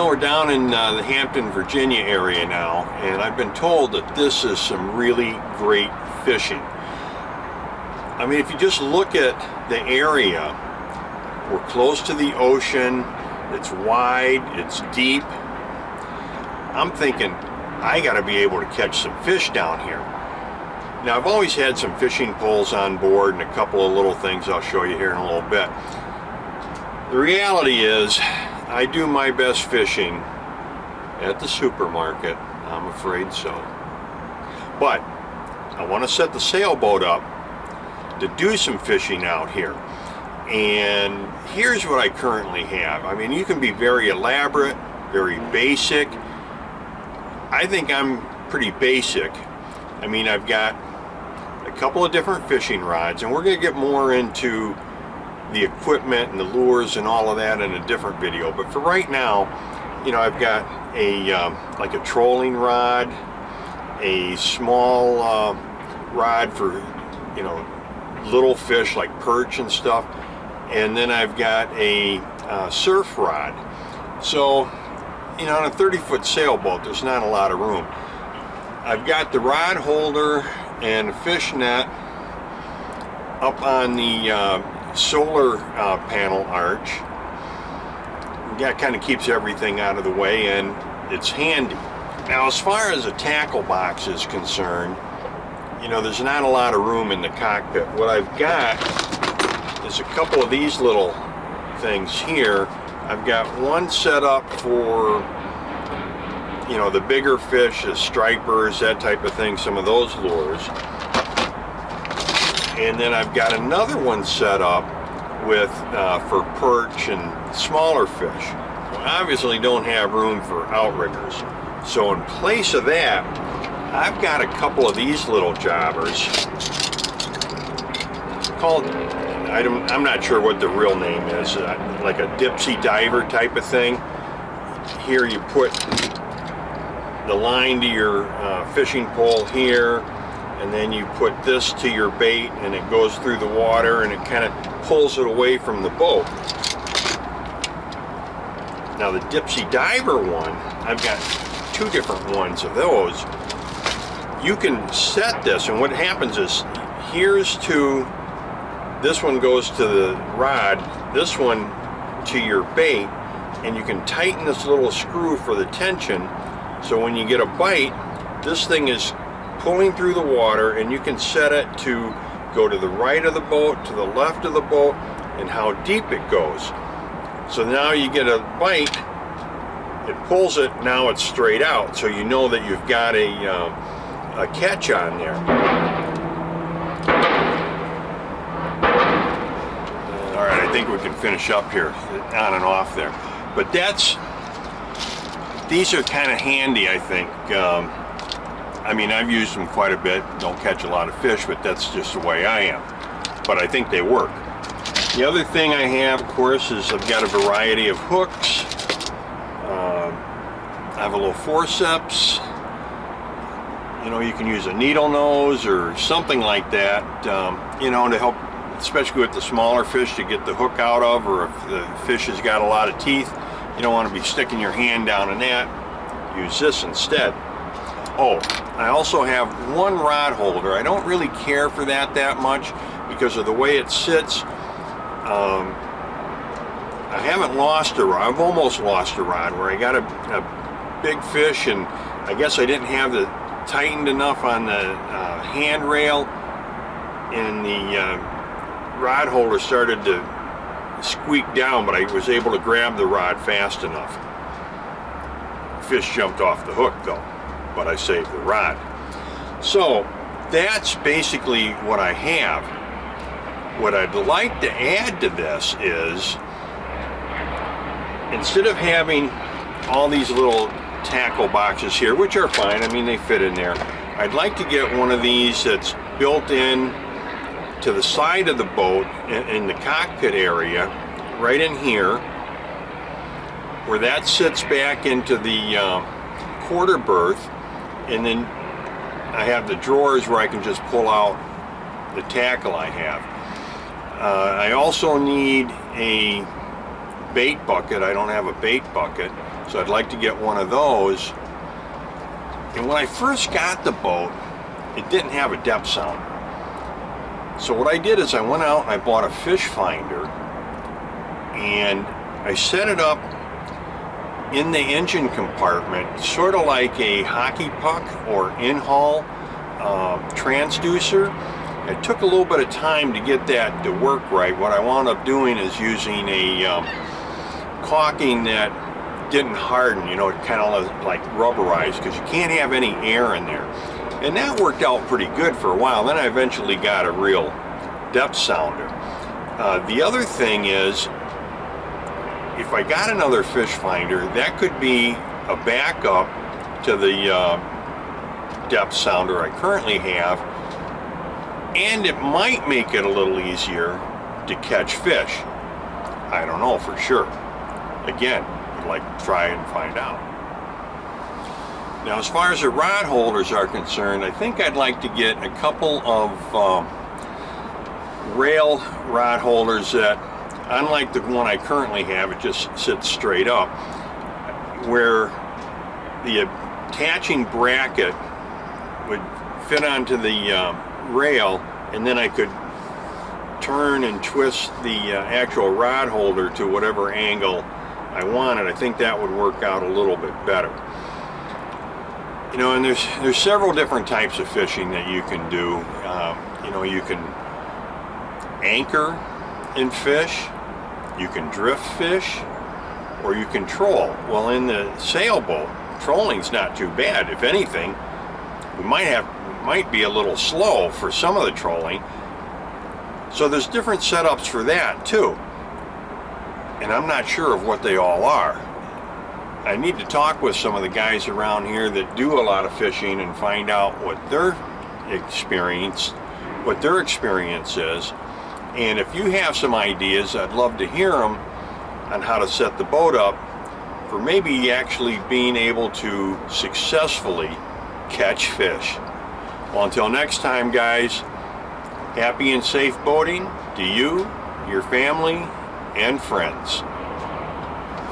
we're down in the Hampton, Virginia area now, and I've been told that this is some really great fishing. I mean, if you just look at the area, we're close to the ocean, it's wide, it's deep. I'm thinking, I gotta be able to catch some fish down here. Now, I've always had some fishing poles on board and a couple of little things I'll show you here in a little bit. The reality is, I do my best fishing at the supermarket, I'm afraid so. But I want to set the sailboat up to do some fishing out here. And here's what I currently have. I mean, you can be very elaborate, very basic. I think I'm pretty basic. I mean, I've got a couple of different fishing rods, and we're going to get more into the equipment and the lures and all of that in a different video. But for right now, you know, I've got a like a trolling rod, a small rod for, you know, little fish like perch and stuff, and then I've got a surf rod. So, you know, on a 30-foot sailboat, there's not a lot of room. I've got the rod holder and a fish net up on the solar panel arch. That kind of keeps everything out of the way, and it's handy. Now, as far as a tackle box is concerned, you know, there's not a lot of room in the cockpit. What I've got is a couple of these little things here. I've got one set up for, you know, the bigger fish, the stripers, that type of thing, some of those lures. And then I've got another one set up with for perch and smaller fish. We obviously don't have room for outriggers. So in place of that, I've got a couple of these little jobbers called, I'm not sure what the real name is, like a dipsy diver type of thing. Here you put the line to your fishing pole here, and then you put this to your bait, and it goes through the water and it kind of pulls it away from the boat. Now the dipsy diver one, I've got two different ones of those. You can set this, and what happens is, here's to, this one goes to the rod, this one to your bait, and you can tighten this little screw for the tension, so when you get a bite, this thing is pulling through the water, and you can set it to go to the right of the boat, to the left of the boat, and how deep it goes. So now you get a bite, it pulls it, now it's straight out, so you know that you've got a catch on there. All right, I think we can finish up here, on and off there. But these are kind of handy, I think. I mean, I've used them quite a bit. Don't catch a lot of fish, but that's just the way I am. But I think they work. The other thing I have, of course, is I've got a variety of hooks. I have a little forceps. You know, you can use a needle nose or something like that, you know, to help, especially with the smaller fish, to get the hook out of, or if the fish has got a lot of teeth, you don't want to be sticking your hand down in that. Use this instead. Oh, I also have one rod holder. I don't really care for that much because of the way it sits. I haven't lost a rod. I've almost lost a rod where I got a big fish, and I guess I didn't have the tightened enough on the handrail, and the rod holder started to squeak down, but I was able to grab the rod fast enough. Fish jumped off the hook though, but I saved the rod. So that's basically what I have. What I'd like to add to this is, instead of having all these little tackle boxes here, which are fine, I mean, they fit in there, I'd like to get one of these that's built in to the side of the boat in the cockpit area, right in here, where that sits back into the quarter berth, and then I have the drawers where I can just pull out the tackle I have. I also need a bait bucket. I don't have a bait bucket, so I'd like to get one of those. And when I first got the boat, it didn't have a depth sounder. So what I did is I went out and I bought a fish finder, and I set it up in the engine compartment, sort of like a hockey puck or in-hull transducer. It took a little bit of time to get that to work right. What I wound up doing is using a caulking that didn't harden, you know, it kind of like rubberized, because you can't have any air in there. And that worked out pretty good for a while. Then I eventually got a real depth sounder. The other thing is, if I got another fish finder, that could be a backup to the depth sounder I currently have, and it might make it a little easier to catch fish. I don't know for sure. Again, I'd like to try and find out. Now, as far as the rod holders are concerned, I think I'd like to get a couple of rail rod holders that, unlike the one I currently have, it just sits straight up, where the attaching bracket would fit onto the rail, and then I could turn and twist the actual rod holder to whatever angle I wanted. I think that would work out a little bit better. You know, and there's several different types of fishing that you can do. You know, you can anchor and fish, you can drift fish, or you can troll. Well, in the sailboat, trolling's not too bad. If anything, we might be a little slow for some of the trolling. So there's different setups for that too. And I'm not sure of what they all are. I need to talk with some of the guys around here that do a lot of fishing and find out what their experience is. And if you have some ideas, I'd love to hear them on how to set the boat up for maybe actually being able to successfully catch fish. Well, until next time, guys, happy and safe boating to you, your family, and friends.